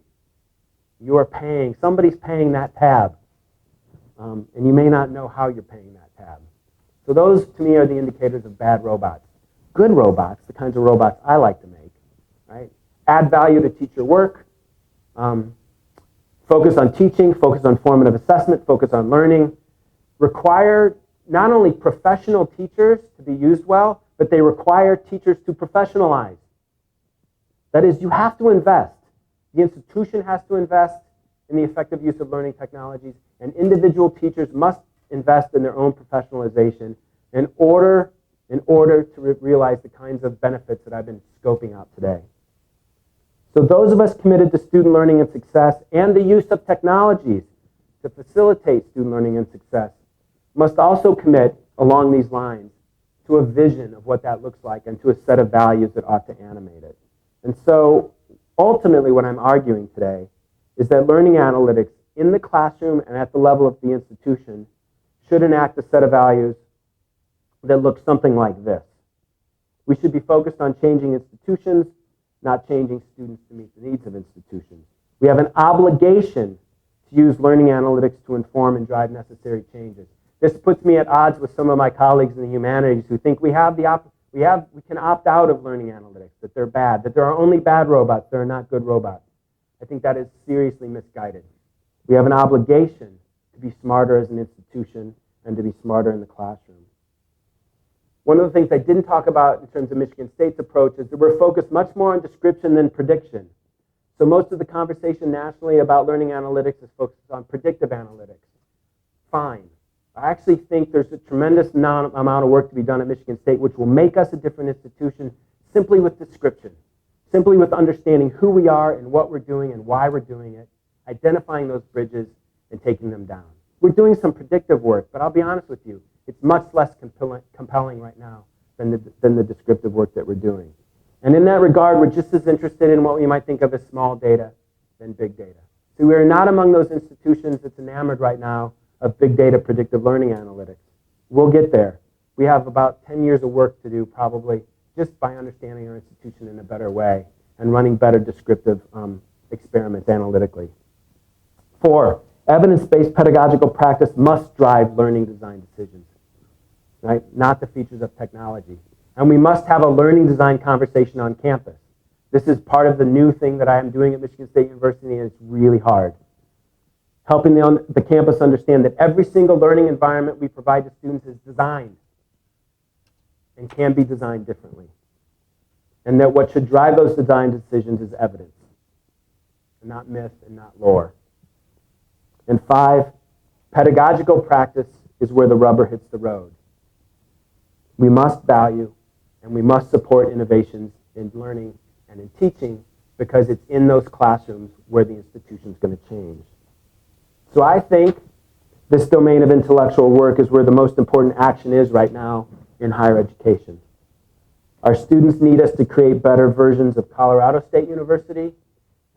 You are paying, somebody's paying that tab. And you may not know how you're paying that tab. So those, to me, are the indicators of bad robots. Good robots, the kinds of robots I like to make, right? Add value to teacher work, focus on teaching, focus on formative assessment, focus on learning, require not only professional teachers to be used well, but they require teachers to professionalize. That is, you have to invest. The institution has to invest in the effective use of learning technologies, and individual teachers must invest in their own professionalization in order to realize the kinds of benefits that I've been scoping out today. So those of us committed to student learning and success and the use of technologies to facilitate student learning and success must also commit along these lines to a vision of what that looks like and to a set of values that ought to animate it. And so ultimately what I'm arguing today is that learning analytics in the classroom and at the level of the institution should enact a set of values that look something like this. We should be focused on changing institutions, not changing students to meet the needs of institutions. We have an obligation to use learning analytics to inform and drive necessary changes. This puts me at odds with some of my colleagues in the humanities who think we can opt out of learning analytics, that they're bad, that there are only bad robots, there are not good robots. I think that is seriously misguided. We have an obligation to be smarter as an institution and to be smarter in the classroom. One of the things I didn't talk about in terms of Michigan State's approach is that we're focused much more on description than prediction. So most of the conversation nationally about learning analytics is focused on predictive analytics. Fine. I actually think there's a tremendous amount of work to be done at Michigan State which will make us a different institution simply with description, simply with understanding who we are and what we're doing and why we're doing it, identifying those bridges and taking them down. We're doing some predictive work, but I'll be honest with you, it's much less compelling right now than the descriptive work that we're doing. And in that regard, we're just as interested in what we might think of as small data than big data. So we are not among those institutions that's enamored right now of big data predictive learning analytics. We'll get there. We have about 10 years of work to do probably just by understanding our institution in a better way and running better descriptive experiments analytically. 4, evidence-based pedagogical practice must drive learning design decisions, right? Not the features of technology. And we must have a learning design conversation on campus. This is part of the new thing that I am doing at Michigan State University, and it's really hard. Helping the campus understand that every single learning environment we provide to students is designed and can be designed differently. And that what should drive those design decisions is evidence, and not myth and not lore. And 5, pedagogical practice is where the rubber hits the road. We must value and we must support innovations in learning and in teaching because it's in those classrooms where the institution is going to change. So I think this domain of intellectual work is where the most important action is right now in higher education. Our students need us to create better versions of Colorado State University,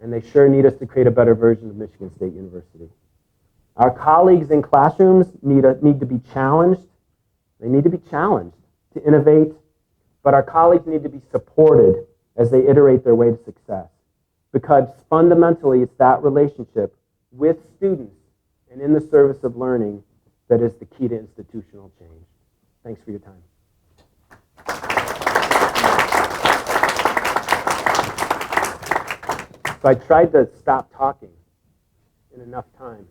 and they sure need us to create a better version of Michigan State University. Our colleagues in classrooms need to be challenged. They need to be challenged to innovate, but our colleagues need to be supported as they iterate their way to success. Because fundamentally, it's that relationship with students and in the service of learning that is the key to institutional change. Thanks for your time. So I tried to stop talking in enough time.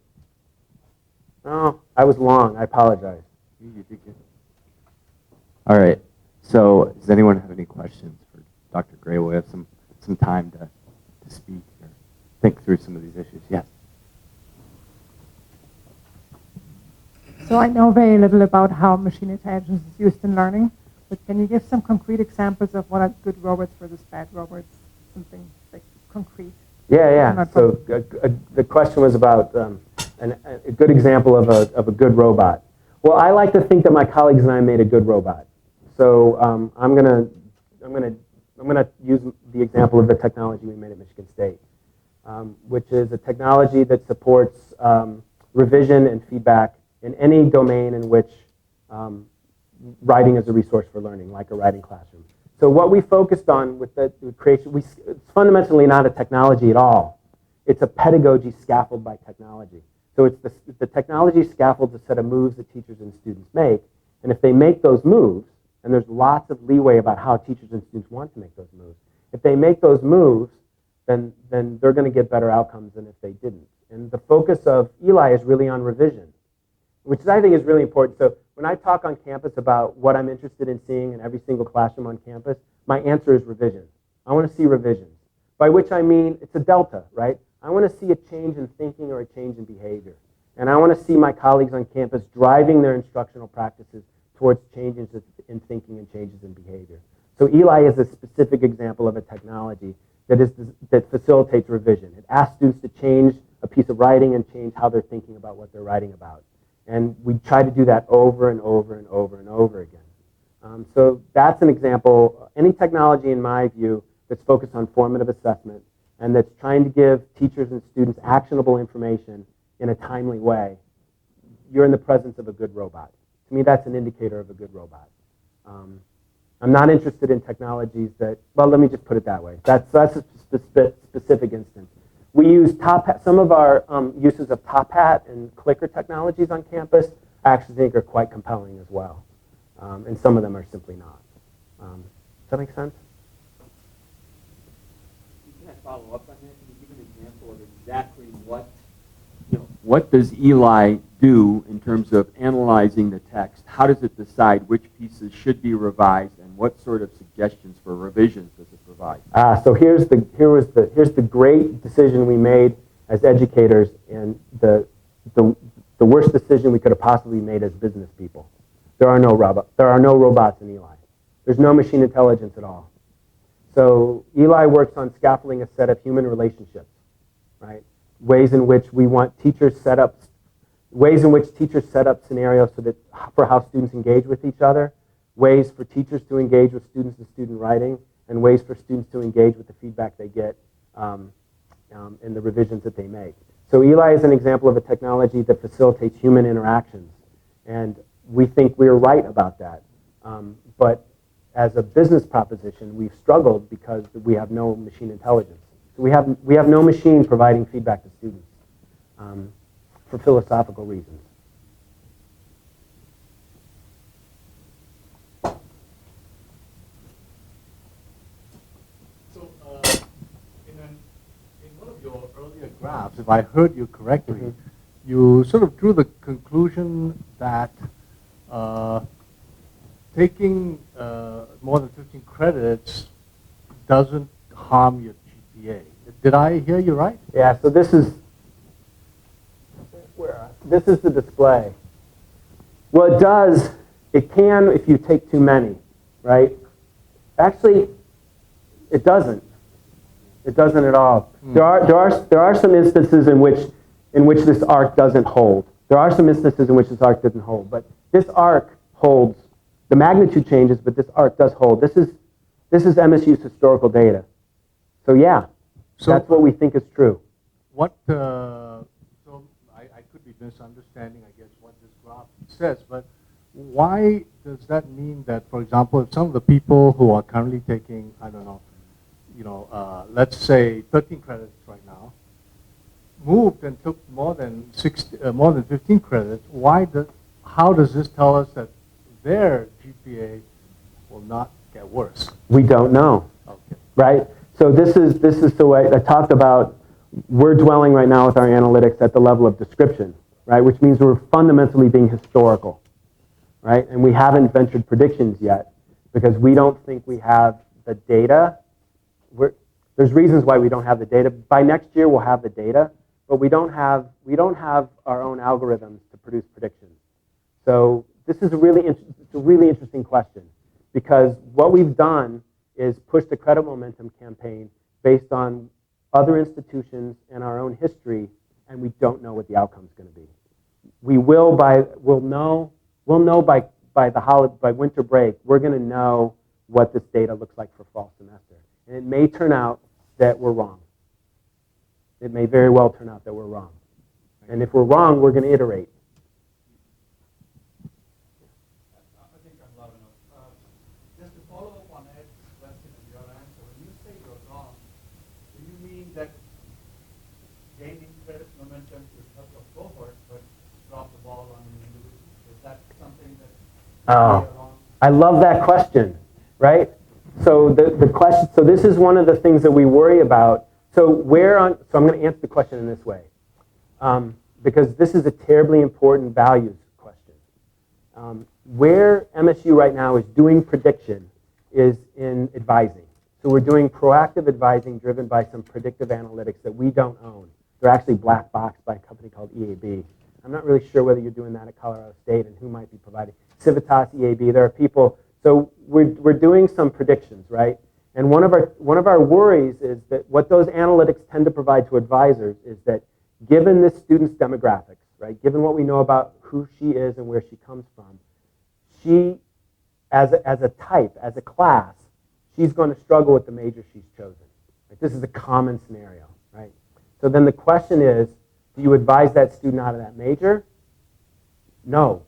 Oh, I was long. I apologize. You did good. All right. So does anyone have any questions for Dr. Gray? We'll have some time to speak or think through some of these issues. Yes. So I know very little about how machine intelligence is used in learning, but can you give some concrete examples of what are good robots versus bad robots? Something like concrete. Yeah. So the question was about a good example of a good robot. Well, I like to think that my colleagues and I made a good robot. So I'm gonna use the example of the technology we made at Michigan State, which is a technology that supports revision and feedback in any domain in which writing is a resource for learning, like a writing classroom. So what we focused on with the creation, it's fundamentally not a technology at all. It's a pedagogy scaffold by technology. So it's the technology scaffolds a set of moves that teachers and students make, and if they make those moves, and there's lots of leeway about how teachers and students want to make those moves, if they make those moves, then they're going to get better outcomes than if they didn't. And the focus of Eli is really on revision, which I think is really important. So when I talk on campus about what I'm interested in seeing in every single classroom on campus, my answer is revision. I want to see revisions, by which I mean it's a delta, right? I want to see a change in thinking or a change in behavior. And I want to see my colleagues on campus driving their instructional practices towards changes in thinking and changes in behavior. So Eli is a specific example of a technology that facilitates revision. It asks students to change a piece of writing and change how they're thinking about what they're writing about. And we try to do that over and over and over and over again. So that's an example. Any technology, in my view, that's focused on formative assessment and that's trying to give teachers and students actionable information in a timely way, you're in the presence of a good robot. To me, that's an indicator of a good robot. I'm not interested in technologies that, well, let me just put it that way. That's a specific instance. We use some of our uses of Top Hat and clicker technologies on campus, I actually think are quite compelling as well. And some of them are simply not. Does that make sense? Can I follow up on that? Can you give an example of exactly what does Eli do in terms of analyzing the text? How does it decide which pieces should be revised, and what sort of suggestions for revisions does it provide? So here's the great decision we made as educators, and the worst decision we could have possibly made as business people. There are no robots in Eli. There's no machine intelligence at all. So Eli works on scaffolding a set of human relationships, right? Ways in which teachers set up scenarios for how students engage with each other, ways for teachers to engage with students in student writing, and ways for students to engage with the feedback they get in the revisions that they make. So Eli is an example of a technology that facilitates human interactions, and we think we're right about that. But as a business proposition, we've struggled because we have no machine intelligence. So we have no machine providing feedback to students for philosophical reasons. So in one of your earlier graphs, if I heard you correctly, you sort of drew the conclusion that taking more than 15 credits doesn't harm your GPA. Did I hear you right? Yeah, so this is the display. Well, it does. It can if you take too many, right? Actually, it doesn't. It doesn't at all. There are some instances in which this arc doesn't hold. There are some instances in which this arc doesn't hold, but this arc holds. The magnitude changes, but this arc does hold. This is MSU's historical data. So yeah, that's what we think is true. So I could be misunderstanding, I guess, what this graph says, but why does that mean that, for example, if some of the people who are currently taking, I don't know, let's say 13 credits right now, moved and took more than 15 credits, how does this tell us that their GPA will not get worse? We don't know. Okay. Right? So so I talked about we're dwelling right now with our analytics at the level of description, right? Which means we're fundamentally being historical, right? And we haven't ventured predictions yet because we don't think we have the data. There's reasons why we don't have the data. By next year, we'll have the data, but we don't have our own algorithms to produce predictions. So this is a really interesting question because what we've done is push the credit momentum campaign based on other institutions and our own history, and we don't know what the outcome is going to be. We'll know by winter break. We're going to know what this data looks like for fall semester, and it may turn out that we're wrong. It may very well turn out that we're wrong, and if we're wrong, we're going to iterate. I think I'm loud enough. Just to follow up on Ed's question and your answer, when you say you're wrong, do you mean that gaining credit momentum could help a cohort, but drop the ball on an individual? Is that something that you're wrong? I love that question, right? So the question. So this is one of the things that we worry about. So I'm going to answer the question in this way, because this is a terribly important values question. Where MSU right now is doing prediction is in advising. So we're doing proactive advising driven by some predictive analytics that we don't own. They're actually black boxed by a company called EAB. I'm not really sure whether you're doing that at Colorado State and who might be providing. Civitas, EAB, there are people. So we're doing some predictions, right? And one of our worries is that what those analytics tend to provide to advisors is that given this student's demographics, right, given what we know about who she is and where she comes from, she, as a type, as a class, she's going to struggle with the major she's chosen. Right? This is a common scenario, right? So then the question is, do you advise that student out of that major? No.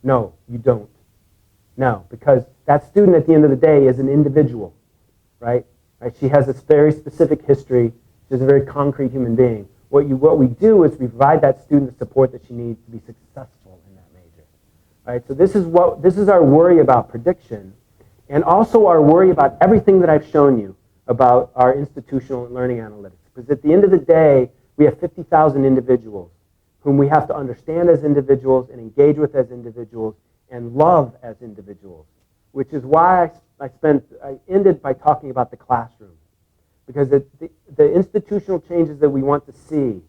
No, you don't. No, because that student at the end of the day is an individual, right? She has this very specific history. She's a very concrete human being. What we do is we provide that student the support that she needs to be successful in that major, right? So this is our worry about prediction, and also our worry about everything that I've shown you about our institutional and learning analytics. Because at the end of the day, we have 50,000 individuals whom we have to understand as individuals and engage with as individuals and love as individuals, which is why I ended by talking about the classroom. Because the institutional changes that we want to see,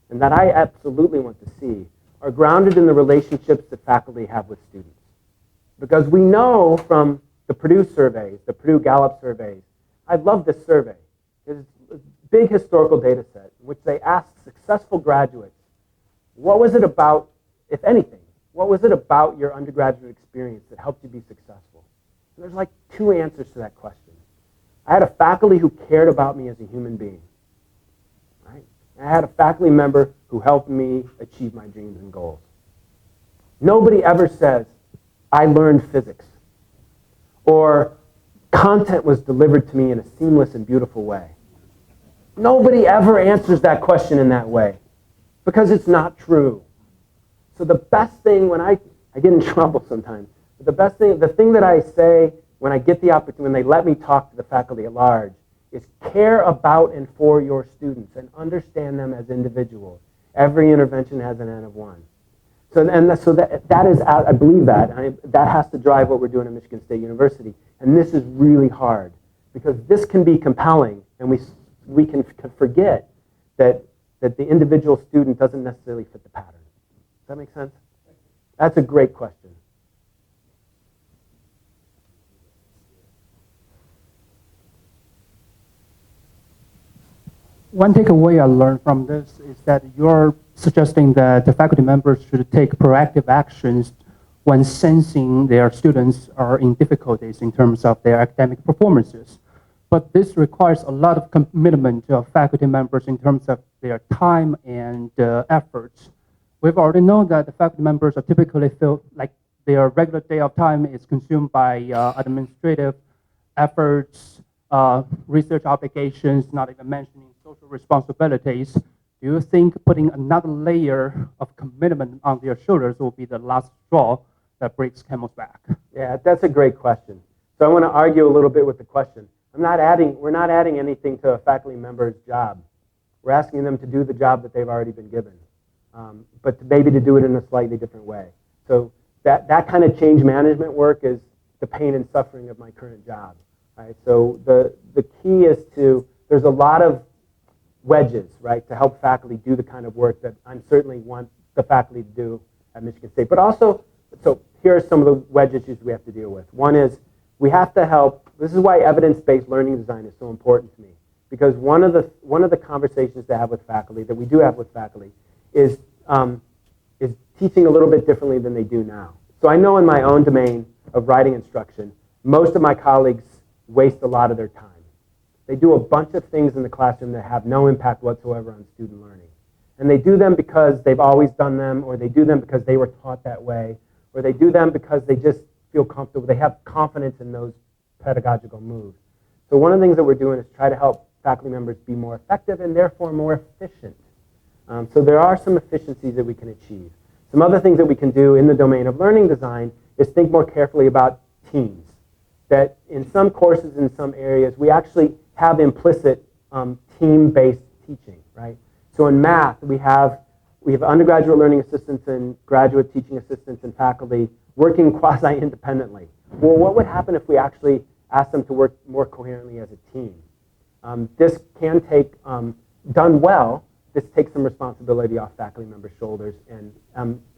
and that I absolutely want to see, are grounded in the relationships that faculty have with students. Because we know from the Purdue surveys, the Purdue Gallup surveys, I love this survey. It's a big historical data set in which they asked successful graduates, what was it about, if anything, what was it about your undergraduate experience that helped you be successful? And there's like 2 answers to that question. I had a faculty who cared about me as a human being. Right? I had a faculty member who helped me achieve my dreams and goals. Nobody ever says, I learned physics. Or content was delivered to me in a seamless and beautiful way. Nobody ever answers that question in that way because it's not true. So the best thing when I get in trouble sometimes, but the thing that I say when I get the opportunity, when they let me talk to the faculty at large, is care about and for your students and understand them as individuals. Every intervention has an N of 1. So that is, I believe that has to drive what we're doing at Michigan State University. And this is really hard because this can be compelling, and we can forget that the individual student doesn't necessarily fit the pattern. Does that make sense? That's a great question. One takeaway I learned from this is that you're suggesting that the faculty members should take proactive actions when sensing their students are in difficulties in terms of their academic performances. But this requires a lot of commitment of faculty members in terms of their time and efforts. We've already known that the faculty members are typically feel like their regular day of time is consumed by administrative efforts, research obligations, not even mentioning social responsibilities. Do you think putting another layer of commitment on their shoulders will be the last straw that breaks camel's back? Yeah, that's a great question. So I want to argue a little bit with the question. We're not adding anything to a faculty member's job. We're asking them to do the job that they've already been given, but maybe to do it in a slightly different way. So that kind of change management work is the pain and suffering of my current job. Right? So the key is there's a lot of wedges, right, to help faculty do the kind of work that I certainly want the faculty to do at Michigan State. But also, so here are some of the wedge issues we have to deal with. One is we have to help. This is why evidence-based learning design is so important to me, because one of the conversations to have with faculty, that we do have with faculty, is teaching a little bit differently than they do now. So I know in my own domain of writing instruction, most of my colleagues waste a lot of their time. They do a bunch of things in the classroom that have no impact whatsoever on student learning. And they do them because they've always done them, or they do them because they were taught that way, or they do them because they just feel comfortable. They have confidence in those pedagogical moves. So one of the things that we're doing is try to help faculty members be more effective and therefore more efficient. So there are some efficiencies that we can achieve. Some other things that we can do in the domain of learning design is think more carefully about teams. That in some courses, in some areas, we actually have implicit team-based teaching, right? So in math, we have undergraduate learning assistants and graduate teaching assistants and faculty working quasi-independently. Well, what would happen if we actually asked them to work more coherently as a team? This can take, done well, this takes some responsibility off faculty members' shoulders and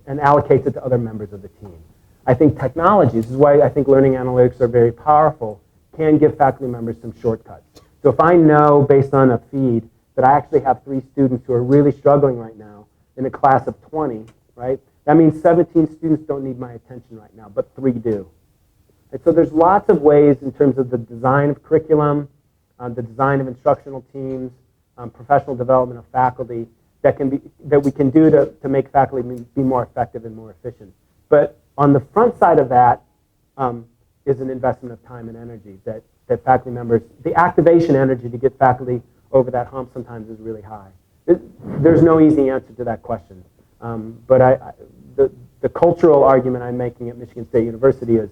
allocates it to other members of the team. I think technology, this is why I think learning analytics are very powerful, can give faculty members some shortcuts. So if I know based on a feed that I actually have 3 students who are really struggling right now in a class of 20, right? That means 17 students don't need my attention right now, but 3 do. And so there's lots of ways in terms of the design of curriculum, the design of instructional teams, professional development of faculty that we can do to make faculty be more effective and more efficient. But on the front side of that is an investment of time and energy that faculty members, the activation energy to get faculty over that hump sometimes is really high. There's no easy answer to that question. But the cultural argument I'm making at Michigan State University is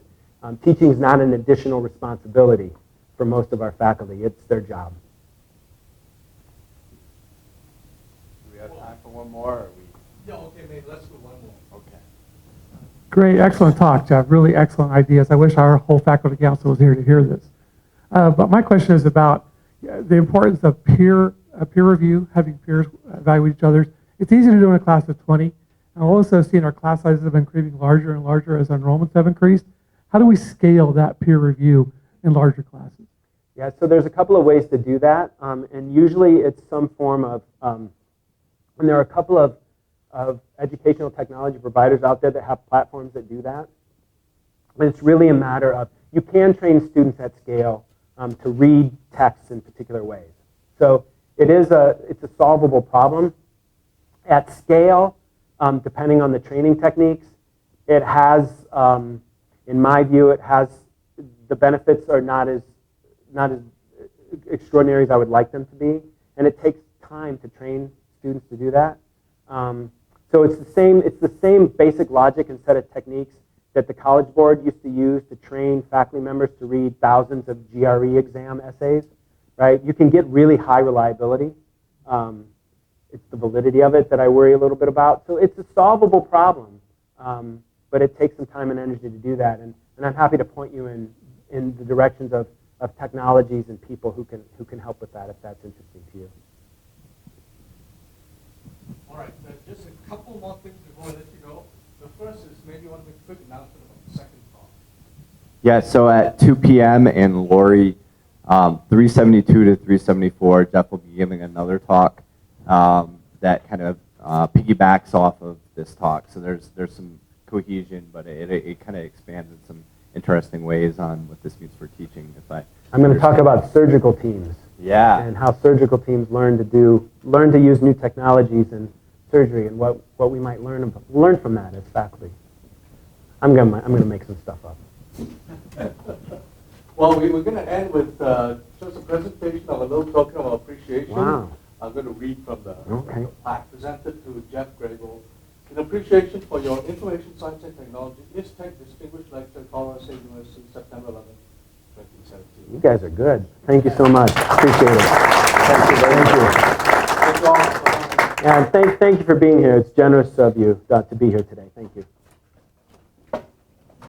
teaching is not an additional responsibility for most of our faculty. It's their job. Do we have time for one more? Or Yeah, okay, maybe let's do one more. Okay. Great, excellent talk, Jeff. Really excellent ideas. I wish our whole faculty council was here to hear this. But my question is about the importance of peer review, having peers evaluate each other. It's easy to do in a class of 20. I've also seen our class sizes have been creeping larger and larger as enrollments have increased. How do we scale that peer review in larger classes? Yeah, so there's a couple of ways to do that. And usually it's some form of, and there are a couple of educational technology providers out there that have platforms that do that. And it's really a matter of, you can train students at scale to read texts in particular ways. So it's a solvable problem. At scale, depending on the training techniques, it has, in my view, the benefits are not as extraordinary as I would like them to be, and it takes time to train students to do that. So it's the same basic logic and set of techniques that the College Board used to use to train faculty members to read thousands of GRE exam essays, right? You can get really high reliability. It's the validity of it that I worry a little bit about. So it's a solvable problem, but it takes some time and energy to do that. And I'm happy to point you in the directions of technologies and people who can help with that if that's interesting to you. All right, just a couple more things before I let you go. The first is maybe you want to make a quick announcement about the second talk. Yeah, so at 2 p.m. in Lori, 372 to 374, Jeff will be giving another talk that kind of piggybacks off of this talk. So there's some cohesion, but it kind of expands in some interesting ways on what this means for teaching. I'm going to talk about surgical teams. Yeah. And how surgical teams learn to use new technologies in surgery, and what we might learn from that as faculty. I'm going to make some stuff up. Well, we're going to end with just a presentation of a little token of appreciation. Wow. I'm going to read from the Okay. plaque presented to Jeff Grable. In appreciation for your information science and technology, ISTech Distinguished Lecturer, Colorado State University, September 11th. 2017. You guys are good. Thank you so much. Appreciate it. Thank you. Thank you all. And thank you for being here. It's generous of you to be here today. Thank you.